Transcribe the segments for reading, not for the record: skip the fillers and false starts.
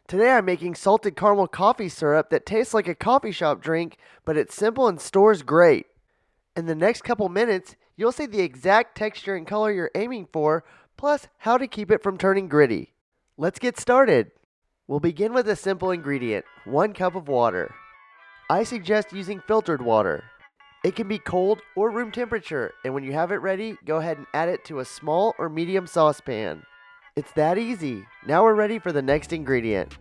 Today I'm making salted caramel coffee syrup that tastes like a coffee shop drink, but it's simple and stores great. In the next couple minutes, you'll see the exact texture and color you're aiming for, plus how to keep it from turning gritty. Let's get started. We'll begin with a simple ingredient, 1 cup of water. I suggest using filtered water. It can be cold or room temperature, and when you have it ready, go ahead and add it to a small or medium saucepan. It's that easy. Now we're ready for the next ingredient.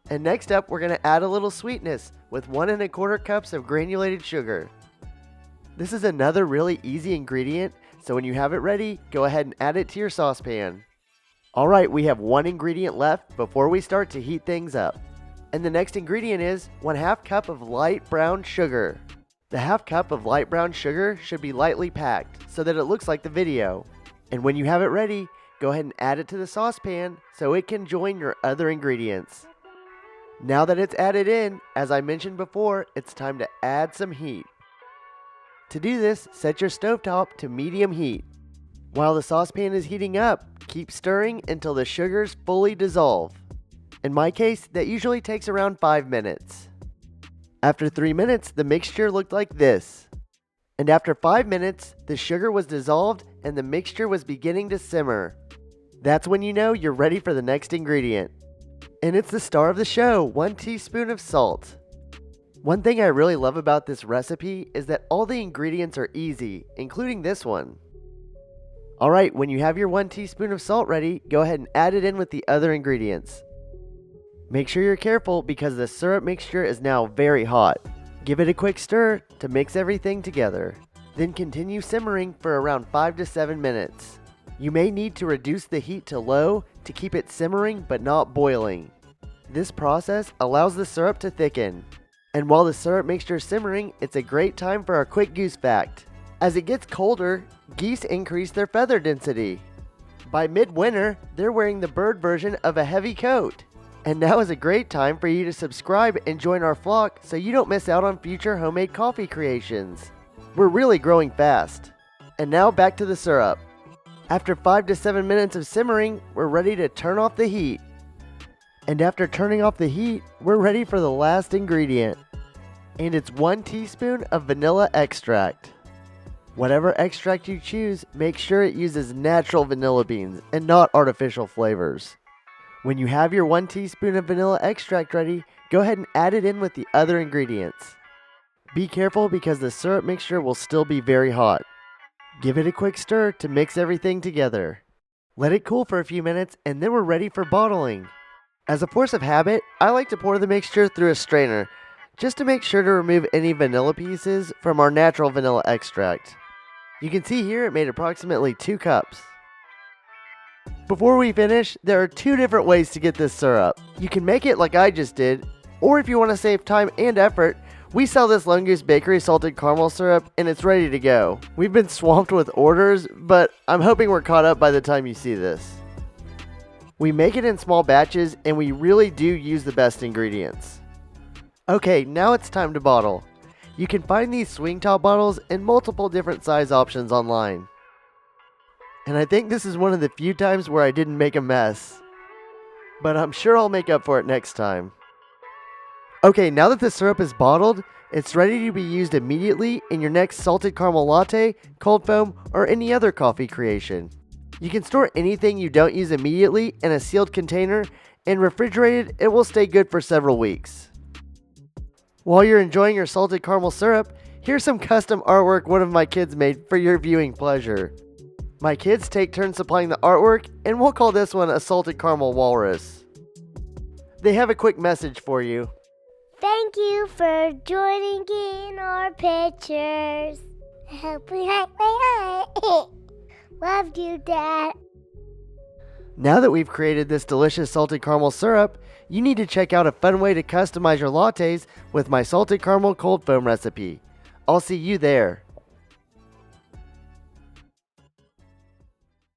And next up, we're going to add a little sweetness with 1 1/4 cups of granulated sugar. This is another really easy ingredient, so when you have it ready, go ahead and add it to your saucepan. Alright, we have 1 ingredient left before we start to heat things up. And the next ingredient is 1/2 cup of light brown sugar. The 1/2 cup of light brown sugar should be lightly packed so that it looks like the video. And when you have it ready, go ahead and add it to the saucepan so it can join your other ingredients. Now that it's added in, as I mentioned before, it's time to add some heat. To do this, set your stovetop to medium heat. While the saucepan is heating up, keep stirring until the sugars fully dissolve. In my case, that usually takes around 5 minutes. After 3 minutes, the mixture looked like this. And after 5 minutes, the sugar was dissolved and the mixture was beginning to simmer. That's when you know you're ready for the next ingredient. And it's the star of the show, 1 teaspoon of salt. One thing I really love about this recipe is that all the ingredients are easy, including this one. Alright, when you have your 1 teaspoon of salt ready, go ahead and add it in with the other ingredients. Make sure you're careful because the syrup mixture is now very hot. Give it a quick stir to mix everything together. Then continue simmering for around 5 to 7 minutes. You may need to reduce the heat to low to keep it simmering but not boiling. This process allows the syrup to thicken. And while the syrup mixture is simmering, it's a great time for our quick goose fact. As it gets colder, geese increase their feather density. By midwinter, they're wearing the bird version of a heavy coat. And now is a great time for you to subscribe and join our flock so you don't miss out on future homemade coffee creations. We're really growing fast. And now back to the syrup. After 5 to 7 minutes of simmering, we're ready to turn off the heat. And after turning off the heat, we're ready for the last ingredient. And it's 1 teaspoon of vanilla extract. Whatever extract you choose, make sure it uses natural vanilla beans and not artificial flavors. When you have your 1 teaspoon of vanilla extract ready, go ahead and add it in with the other ingredients. Be careful because the syrup mixture will still be very hot. Give it a quick stir to mix everything together. Let it cool for a few minutes and then we're ready for bottling. As a force of habit, I like to pour the mixture through a strainer, just to make sure to remove any vanilla pieces from our natural vanilla extract. You can see here it made approximately 2 cups. Before we finish, there are 2 different ways to get this syrup. You can make it like I just did, or if you want to save time and effort, we sell this Lone Goose Bakery salted caramel syrup and it's ready to go. We've been swamped with orders, but I'm hoping we're caught up by the time you see this. We make it in small batches and we really do use the best ingredients. Okay, now it's time to bottle. You can find these swing top bottles in multiple different size options online. And I think this is one of the few times where I didn't make a mess. But I'm sure I'll make up for it next time. Okay, now that the syrup is bottled, it's ready to be used immediately in your next salted caramel latte, cold foam, or any other coffee creation. You can store anything you don't use immediately in a sealed container, and refrigerated, it will stay good for several weeks. While you're enjoying your salted caramel syrup, here's some custom artwork one of my kids made for your viewing pleasure. My kids take turns supplying the artwork, and we'll call this one a salted caramel walrus. They have a quick message for you. Thank you for joining in our pictures. Love you, Dad. Now that we've created this delicious salted caramel syrup, you need to check out a fun way to customize your lattes with my salted caramel cold foam recipe. I'll see you there.